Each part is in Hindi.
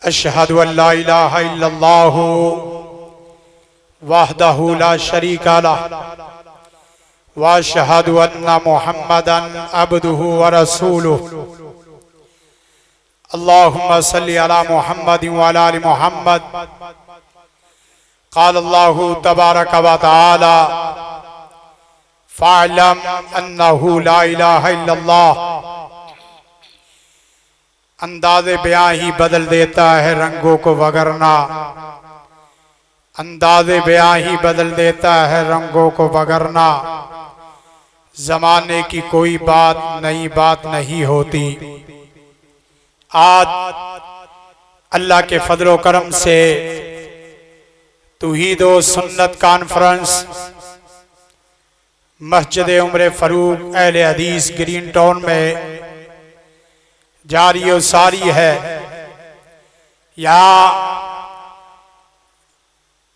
अशहदु अल्ला इलाहा इल्लल्लाहु वहदहु ला शरीका लह व अशहदु अन्ना मुहम्मदन अब्दुहु व रसूलुहु। अल्लाहुम्मा सल्लि अला मुहम्मद व अला आलि मुहम्मद। क़ाल अल्लाहु तबारक व तआला फ़अलम अन्नहु ला इलाहा इल्लल्लाह। अंदाज़े बयां ही बदल देता है रंगों को वगरना, अंदाज़े बयां ही बदल देता है रंगों को वगरना। ज़माने की कोई नई बात नहीं होती। आज अल्लाह के फजलो करम से तौहीद व सुन्नत कॉन्फ्रेंस मस्जिद उम्र फरूक अहले हदीस ग्रीन टाउन में जारी और सारी है। यहाँ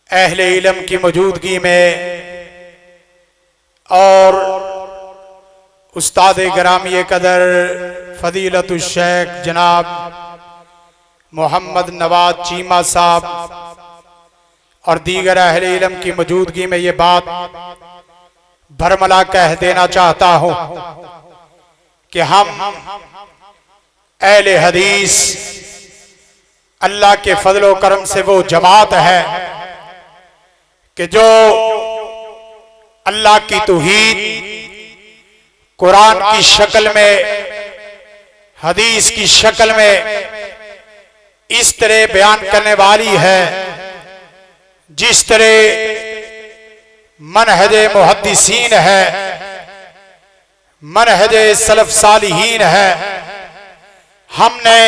अहले इल्म की मौजूदगी में और उस्ताद गिरामी कदर फजीलतुल शेख जनाब मोहम्मद नवाज चीमा साहब और दीगर अहले इल्म की मौजूदगी में ये बात भरमला कह देना चाहता हूँ कि हम अहले हदीस अल्लाह के फजलो करम से वो जमात है कि जो अल्लाह की तौहीद कुरान की शक्ल में, हदीस की शक्ल में इस तरह बयान करने वाली है जिस तरह मनहज मुहद्दिसीन है, मनहज सलफ सालिहीन है। हमने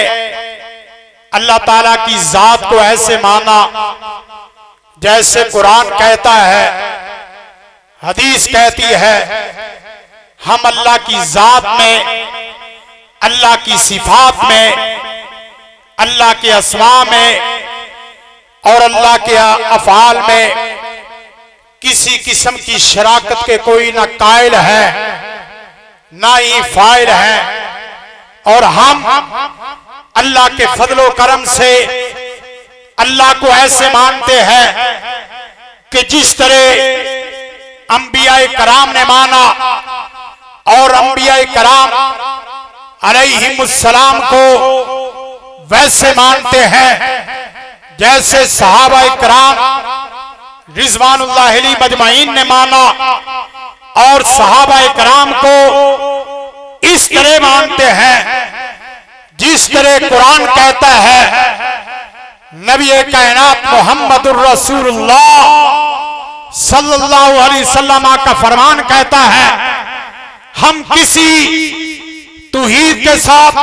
अल्लाह ताला की जात को ऐसे माना जैसे कुरान कहता है, हदीस कहती है। हम अल्लाह की जात में, अल्लाह की सिफात में, अल्लाह के अस्मा में और अल्लाह के अफ़आल में किसी किस्म की शराकत के कोई ना कायल है ना ही फाइल है। और हम अल्लाह के फजलो करम से अल्लाह को ऐसे मानते हैं कि जिस तरह अंबियाए कराम ने माना और अंबियाए कराम अलैहिमुस्सलाम को वैसे मानते हैं जैसे सहाबाए कराम रिज़वानुल्लाह अलैहि मजमाइन ने माना और सहाबाए कराम को इस तरह मानते हैं जिस तरह कुरान कहता है। नबी कायनात मोहम्मदुर रसूलुल्लाह सल्लल्लाहु अलैहि वसल्लम का फरमान कहता है, हम किसी तौहीद के साथ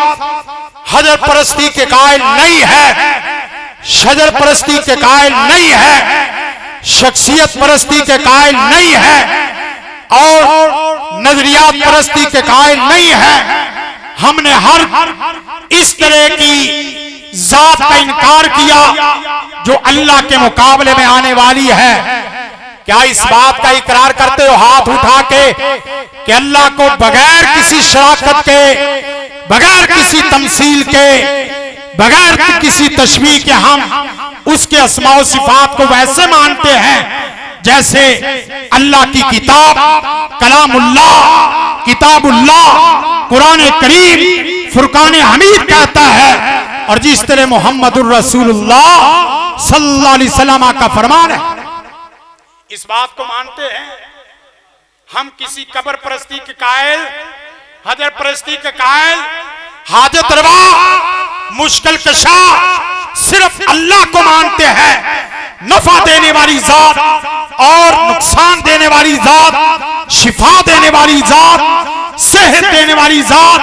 हजर परस्ती के कायल नहीं है, शजर परस्ती के कायल नहीं है, शख्सियत परस्ती के कायल नहीं है और नजरियात परस्ती के कायल नहीं है। हमने हर इस तरह की जात का इनकार किया जो अल्लाह के मुकाबले में आने वाली है। क्या इस बात का इकरार करते हो हाथ उठा के कि अल्लाह को बगैर किसी शराकत के, बगैर किसी तमसील के, बगैर किसी तशबीह के हम उसके अस्मा व सिफात को वैसे मानते हैं जैसे अल्लाह की किताब कलामुल्लाह, किताबुल्लाह, कुरान करीम, फुरकान हमीद कहता है और जिस तरह मोहम्मदुर रसूलुल्लाह सल्लल्लाहु अलैहि वसल्लम का फरमान है। इस बात को मानते हैं। हम किसी कब्र परस्ती के कायल, हजर परस्ती के कायल, हाजत रवा, मुश्किल कशा सिर्फ अल्लाह को मानते हैं। नफा देने वाली जात और नुकसान देने वाली जात, शिफा देने वाली जात, सेहत देने वाली जात,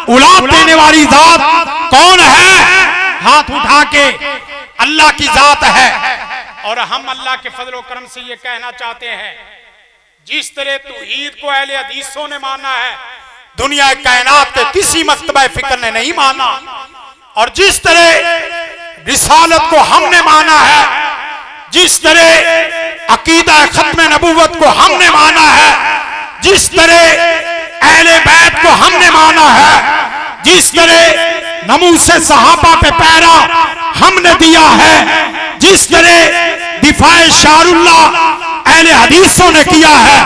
औलाद देने वाली जात कौन है? हाथ उठा के अल्लाह की जात है। और हम अल्लाह के फजलो करम से ये कहना चाहते हैं, जिस तरह तौहीद को अहले हदीसों ने माना है, दुनिया कायनात के किसी मकतबा फिक्र ने नहीं माना। और जिस तरह रिसालत को हमने माना है, जिस तरह अकीदा खत्म नबूवत को हमने माना है, जिस तरह अहले बैत को हमने माना है, जिस तरह नमूसे सहाबा पे पैरा हमने किया है, जिस तरह दिफाए शारुल्लाह अहले हदीसों ने किया है,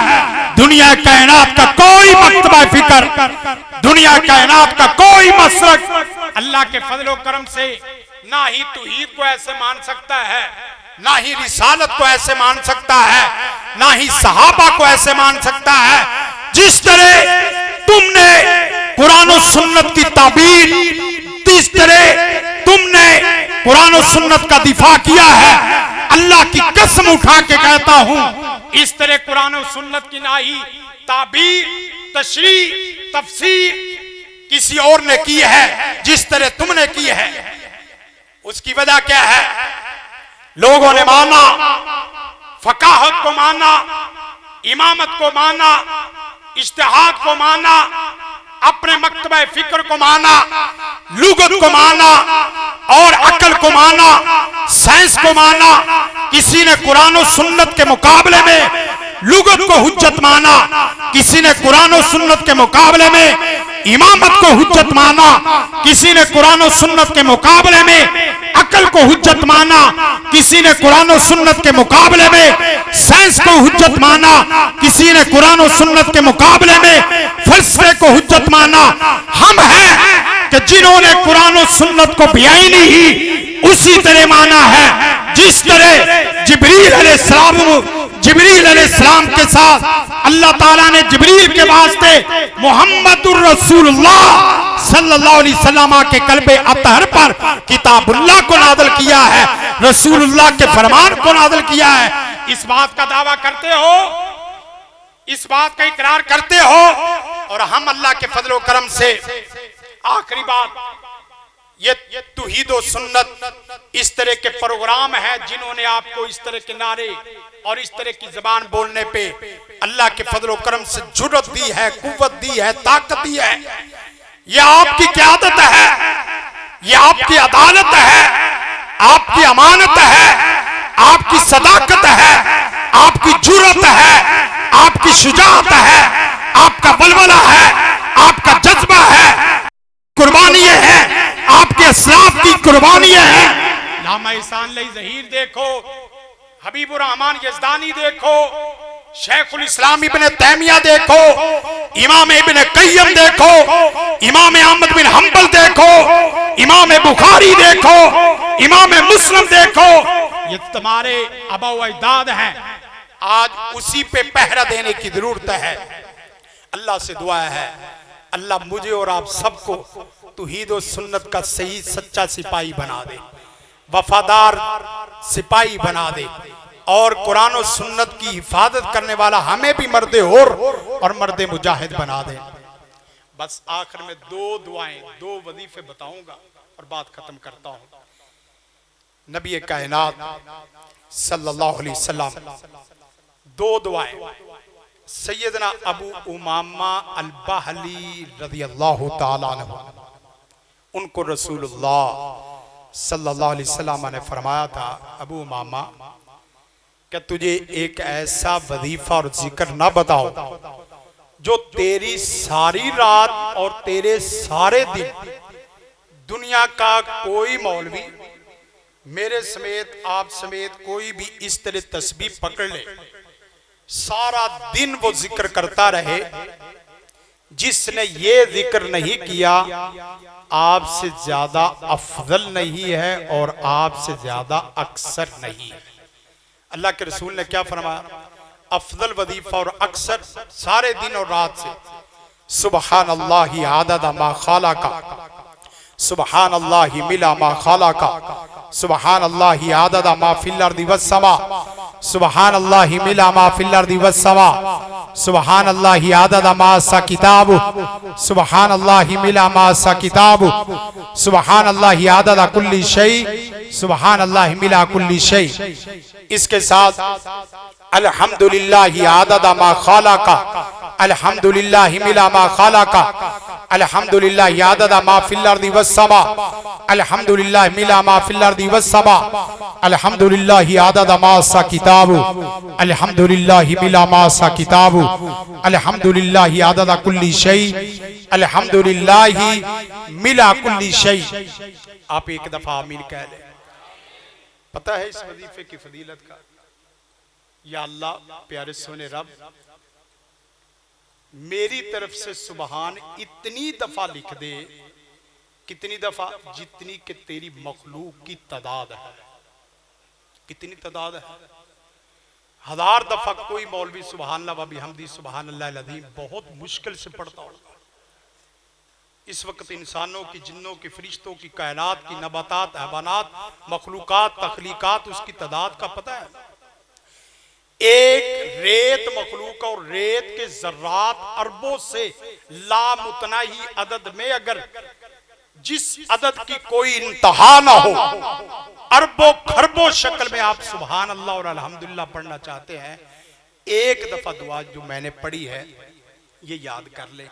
दुनिया कायनात का कोई मकतबा फिक्र, दुनिया कायनात का कोई मसलक अल्लाह के फजलो करम से ना ही तौहीद को ऐसे मान सकता है, ना ही रिसालत को ऐसे मान सकता है, ना ही सहाबा को ऐसे मान सकता है। जिस तरह तुमने कुरान और सुन्नत की ताबीर, जिस तरह तुमने कुरान और सुन्नत का दिफा किया है, अल्लाह की कसम उठा के कहता हूं, इस तरह कुरान और सुन्नत की ना ही ताबीर, तशरीह, तफसीर किसी और ने की है जिस तरह तुमने की है। उसकी वजह क्या है? लोगों ने माना, फकाहत को माना, इमामत को माना, इज्तिहाद को माना, अपने मकतबा फिक्र को माना, लुगत को माना और अकल को माना, साइंस को माना। किसी ने कुरान और सुन्नत के मुकाबले में लुगत को हुज्जत माना, किसी ने कुरान और सुन्नत के मुकाबले में इमामत को हुज्जत माना, किसी ने कुरान और सुन्नत के मुकाबले में अकल को हुज्जत माना, किसी ने कुरान और सुन्नत के मुकाबले में साइंस को हुज्जत माना, किसी ने कुरान और सुन्नत के मुकाबले में फलसफे को हुज्जत माना। हम हैं कि जिन्होंने कुरान और सुन्नत को बेआईनी ही उसी तरह माना है जिस तरह जिब्रील अलैहिस्सलाम के साथ अल्लाह ताला ने जिब्रील के वास्ते मुहम्मदुर रसूलुल्लाह सल्लल्लाहु अलैहि वसल्लम के कल्बे अतहर पर किताबुल्लाह को नाज़िल किया है, रसूलुल्लाह के फरमान को नाज़िल किया है। इस बात का दावा करते हो, इस बात का इकरार करते हो, और हम अल्लाह के फजल व करम से आखिरी बात, ये तौहीद और सुन्नत इस तरह के प्रोग्राम है जिन्होंने आपको इस तरह के नारे और इस तरह की जबान बोलने पे अल्लाह के फजल व करम से जुर्रत दी है, कुव्वत दी है, ताकत दी है। यह आपकी क़यादत है, यह आपकी अदालत है, आपकी अमानत है, आपकी सदाकत है, आपकी जुर्रत है, आपकी शुजाअत है, आपका बलबला है, आपका जज्बा है, कुर्बानी है, आपके असलाफ की कुर्बानी है। लामा इहसान लई ज़हीर देखो, हबीबुर रहमान यज़दानी देखो, शेखुल इस्लाम इब्न तैमिया देखो, इमाम इब्न क़य्यम देखो, इमाम अहमद बिन हंबल देखो, इमाम बुखारी देखो, इमाम मुस्लिम देखो, ये तुम्हारे आबा व अजदाद हैं। आज उसी पे पहरा देने की जरूरत है। अल्लाह से दुआ है, अल्लाह मुझे और आप सबको तौहीद और सुन्नत का सही सच्चा सिपाही बना दे, वफादार सिपाही बना दे, और कुरान और सुन्नत की हिफाजत करने वाला हमें भी मर्दे और मर्दे मुजाहिद बना दे। बस आखिर में दो दुआएं, दो वजीफे बताऊंगा और बात खत्म करता हूं। नबी कायनात सल्लल्लाहु अलैहि वसल्लम दो दुआएं, सैयदना अबू उमामा अल-बहली रज़ियल्लाहु ताला अन्हु, उनको रसूलुल्लाह सल्लल्लाहु अलैहि वसल्लम ने फरमाया था, अबू उमामा क्या तुझे एक ऐसा वजीफा और जिक्र ना बताओ जो तेरी सारी रात और तेरे सारे दिन दुनिया का कोई मौलवी, मेरे समेत आप समेत कोई भी इस तरह तस्बीह पकड़ ले, सारा दिन वो जिक्र करता रहे, जिसने ये जिक्र नहीं किया आपसे ज्यादा अफजल नहीं है और आपसे ज्यादा अक्सर नहीं है। अल्लाह के रसूल ने क्या फरमाया? अफजल वजीफा और अक्सर सारे दिन और रात से सुबहान अल्लाह आदद मा खालका, सुबहान अल्लाह मिला मा खालका, सुबहान अल्लाह आदद मा फिल अर्दि वस समा, सुबहान अल्लाह मिला मा फिल अर्दि वस समा, सुबहान अल्लाह आदद मा सा किताबु, सुबहान अल्लाह मिला मा सा किताबु, सुबहान अल्लाह आदद कुल्ली शै, सुबहान अल्लाह मिला कुल्ली शै। इसके साथ अल्हम्दुलिल्लाह आदद मा खालका, अल्हम्दुलिल्लाह मिला मा खालका, अल्हम्दुलिल्लाह आदद मा फिल अर्दि वस समा, अल्हम्दुलिल्लाह मिला मा फिल अर्दि वस समा, अल्हम्दुलिल्लाह आदद मा सा किताबु, अल्हम्दुलिल्लाह मिला मा सा किताबु, अल्हम्दुलिल्लाह आदद कुल्ली शै, अल्हम्दुलिल्लाह मिला कुल्ली शै। आप एक दफा आमीन कह लें। पता है इस वजीफे की फजीलत का? या अल्लाह प्यारे सोने रब, मेरी तरफ से सुबहान इतनी दफा लिख दे, कितनी दफा? जितनी कि तेरी मखलूक की तादाद है। कितनी तादाद है? 1000 दफा कोई मौलवी सुबहान अल्लाह व बिहम्दी सुबहान अल्लाह अज़ीम बहुत मुश्किल से पढ़ता होगा। इस वक्त इंसानों की, जिन्नों की, फरिश्तों की, कायनात की, नबातात, हैवानात, मखलूकात, तख्लीकात, उसकी तादाद का पता है? एक रेत मखलूक और रेत के जर्रात अरबों से लामुतना ही अदद में, अगर जिस अदद की कोई इंतहा ना हो, अरबों खरबों शक्ल में आप सुभान अल्लाह और अल्हम्दुलिल्लाह पढ़ना चाहते हैं, एक दफा दुआ जो मैंने पढ़ी है ये याद कर ले।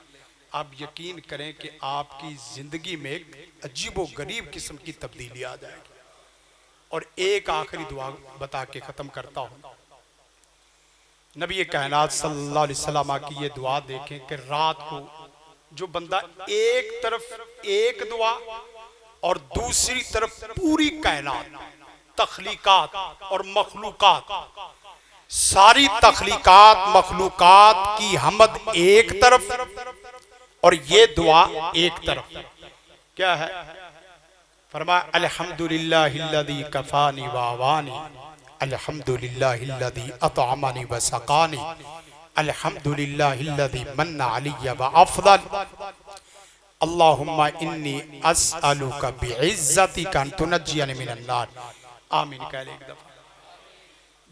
आप यकीन करें कि आपकी जिंदगी में एक अजीबो गरीब किस्म की तब्दीली आ जाएगी। और एक आखिरी दुआ बता के खत्म करता हूं। नबी कायनात सल्लल्लाहु अलैहि वसल्लम की ये दुआ देखें कि रात को जो बंदा एक तरफ एक दुआ और दूसरी तरफ पूरी कायनात, तख्लीकात और मखलूकात, सारी तख्लीकात मखलूकात की हमद एक तरफ और ये दुआ एक तरफ, क्या है? फरमाया अल्हम्दुलिल्लाहिल्लज़ी कफ़ानी व आवानी, अल्हम्दुलिल्लाहिल्लज़ी अतअमनी व सक़ानी, अल्हम्दुलिल्लाहिल्लज़ी मन्ना अलैया व अफ़ज़ल, अल्लाहुम्मा इन्नी अस्अलुका बिइज़्ज़तिका अन तुनज्जियनी मिनन नार। आमीन कह ले एक दफा।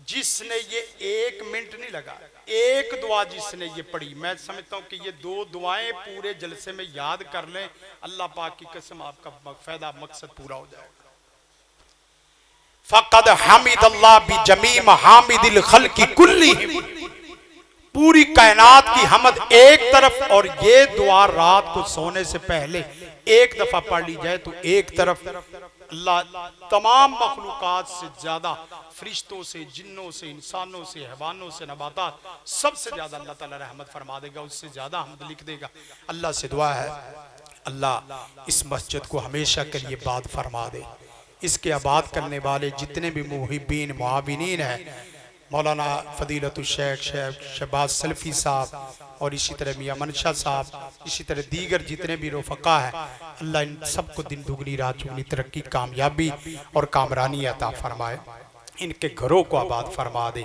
जिसने ये 1 मिनट नहीं लगा, एक दुआ जिसने ये पढ़ी, मैं समझता हूं कि ये 2 दुआएं पूरे जलसे में याद कर लें, अल्लाह पाक की कसम आपका फायदा मकसद पूरा हो जाएगा। फ़क़द हमिदल्लाह बिजमी महामिदिल खल्क़ि कुल्लिहिम, पूरी कायनात की हमद एक तरफ, और ये दुआ रात को सोने से पहले एक दफा पढ़ ली जाए तो एक तरफ अल्लाह तमाम मखलूकात से ज्यादा, फरिश्तों से, जिन्नों से, इंसानों से, हैवानों से, नबातात, सबसे ज्यादा अल्लाह ताला रहमत फरमा देगा, उससे ज्यादा हमद लिख देगा। अल्लाह से दुआ है अल्लाह इस मस्जिद को हमेशा के लिए बाद फरमा दे। इसके आबाद करने वाले जितने भी मुहिब्बीन मुआविनीन हैं, मौलाना फदीलतुल शेख शहबाज सलफ़ी साहब और इसी तरह मियां मनशा साहब, इसी तरह दीगर जितने भी रफ़क़ा हैं, अल्लाह इन सबको दिन दुगनी रात चुगनी तरक्की, कामयाबी और कामरानी अता फरमाए। इनके घरों को आबाद फरमा दे,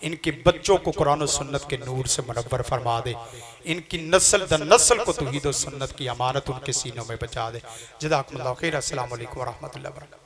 इनके बच्चों को कुरान और सुन्नत के नूर से मुनव्वर फरमा दे, इनकी नस्ल दर नस्ल को तौहीद और सुन्नत की अमानत उनके सीनों में बचा दे। जज़ाकुमुल्लाह खैर। अस्सलामु अलैकुम व रहमतुल्लाहि व बरकातहू।